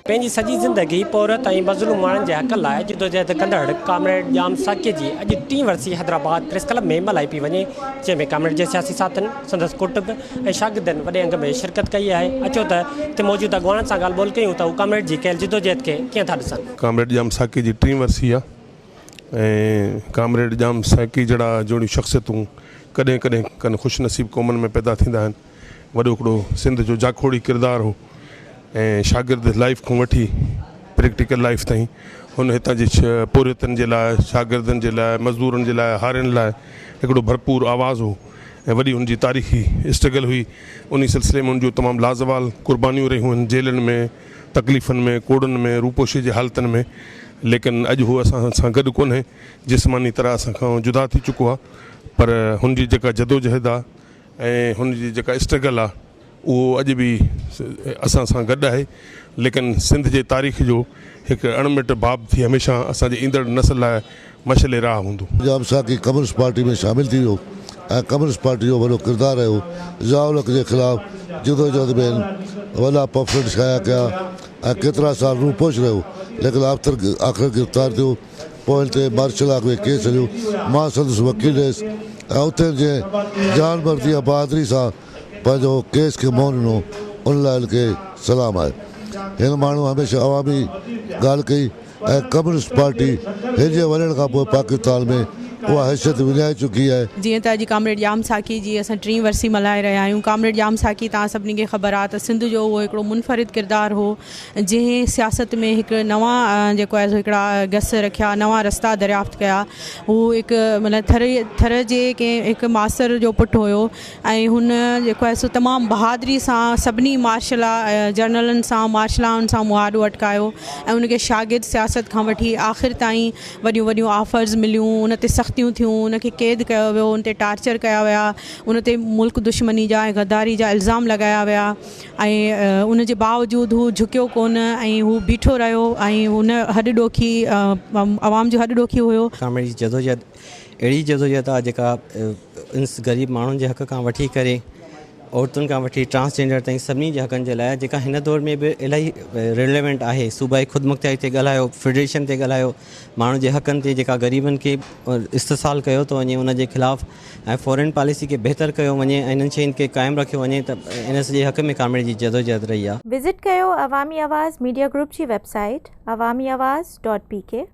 पंहिंजी सॼी ज़िंदगी पौरत ऐं मज़लूमन जे हक़ लाइ जदोजहद कंदड़ क़ामरेड जाम साक़ी जी अॼु 3 वर्सी हैदराबाद प्रेस क्लब में मल्हाई पई वञे, जंहिंमें क़ामरेड जे सियासी साथीनि, संदसि कुटुंब ऐं शागिर्दनि वॾे अंग में शिरकत कई आहे। अचो त हिते मौजूदा ॻाणनि सां ॻाल्हि ॿोल कयूं त हू क़ामरेड जी कयल जदोजहद खे कीअं था ॾिसनि। क़ामरेड जाम साक़ी जी 3 वर्सी आहे ऐं क़ामरेड जाम साक़ी जहिड़ा जहिड़ियूं शख़्सियतूं कॾहिं कॾहिं कनि ख़ुशनसीब क़ौमनि में पैदा थींदा आहिनि। वॾो हिकिड़ो सिंध जो जाखोड़ी किरदारु हो ऐं शागिर्द लाइफ खां वठी प्रैक्टिकल लाइफ ताईं हुन हितां जे पौरहितनि जे लाइ, शागिर्दनि जे लाइ, मज़दूरनि जे लाइ, हारियुनि लाइ हिकिड़ो भरपूर आवाज़ हो ऐं वॾी हुनजी तारीख़ी स्ट्रगल हुई। उन सिलसिले में हुनजो तमामु लाज़वाल कुर्बानियूं रहियूं आहिनि, जेलनि में, तकलीफ़ुनि में, कोड़नि में, रूपोशी जे हालतुनि में। लेकिन अॼु हू असां सां गॾु कोन्हे, जिस्मानी तरह असांखां जुदा थी चुको आहे, पर हुनजी जेका जदोजहद आहे ऐं हुनजी जेका स्ट्रगल आहे उहो अॼु बि असां सां गॾु आहे। लेकिन सिंध जे तारीख़ जो हिकु अणमिट बाब थी हमेशह असांजे ईंदड़ नस्ल लाइ मशले राह हूंदो। जाम साक़ी कम्युनिस्ट पार्टी में शामिल थी वियो ऐं कम्युनिस्ट पार्टी जो वॾो किरदारु रहियो। ज़ाउलक जे ख़िलाफ़ जदोजहद में वॾा पफलेट छाया कया ऐं केतिरा साल रूपोश रहियो, लेकिन आख़िर गिरफ़्तार थियो। पोइ हिते मार्शल आर्ट में केस हलियो, मां संदसि वकील हुयुसि ऐं उते जे जान मर्दी ऐं बहादुरी सां पंहिंजो केस खे मोन ॾिनो, उन लाइ हिनखे सलाम आहे। हिन माण्हू हमेशह अवामी ॻाल्हि कई ऐं कम्युनिस्ट पार्टी हिन जे वञण खां पोइ पाकिस्तान में उहा हैसियत विञाए चुकी आहे। जीअं त अॼु क़ामरेड जाम साक़ी जी असां 3 वर्सी मल्हाए रहिया आहियूं। क़ामरेड जाम साक़ी तव्हां सभिनी खे ख़बर आहे त सिंध जो उहो हिकिड़ो मुनफ़रिद किरदारु हो, जंहिं सियासत में हिकु नवां जेको आहे हिकिड़ा गस रखिया, नवां रस्ता दरियाफ़्त कया। हू हिकु मतिलबु थर जे कंहिं हिकु मास्तर जो पुटु हुयो ऐं हुन जेको आहे सो तमामु बहादुरी सां सभिनी मार्शल जनरलनि सां, मार्शलाउनि सां मुआदो अटकायो ऐं उनखे शागिर्द सियासत खां वठी आख़िर ताईं वॾियूं वॾियूं ऑफर्स मिलियूं, उन ते सख़्तियूं थियूं, उनखे क़ैद कयो वियो, उन ते टार्चर कया विया, उन ते मुल्क दुश्मनी जा ऐं गद्दारी जा इल्ज़ाम लॻाया विया ऐं उन जे बावजूदु हू झुकियो कोन ऐं हू बीठो रहियो ऐं हुन हॾ ॾोखी आवाम जो हॾ ॾोखी हुयो। क़ामरेड जी जदोजहद अहिड़ी जदोजहद आहे जेका ग़रीब माण्हुनि जे हक़ खां वठी करे औरतुनि खां वठी ट्रांसजेंडर ताईं सभिनी जे हक़नि जे लाइ, जेका हिन दौर में बि इलाही रिलेवेंट आहे। सूबाई ख़ुदमुख़्तियारी ते ॻाल्हायो, फेडरेशन ते ॻाल्हायो, माण्हुनि जे हक़नि ते जेका ग़रीबनि खे इस्तेसाल कयो थो वञे उन जे ख़िलाफ़ु ऐं फॉरेन पॉलिसी खे बहितर कयो वञे ऐं इन्हनि शयुनि खे क़ाइमु रखियो वञे, त इन सॼे हक़ में क़ामरेड जी जदोजहद रही आहे। विज़िट कयो अवामी आवाज़ मीडिया ग्रुप जी वेबसाइट awamiawaz.pk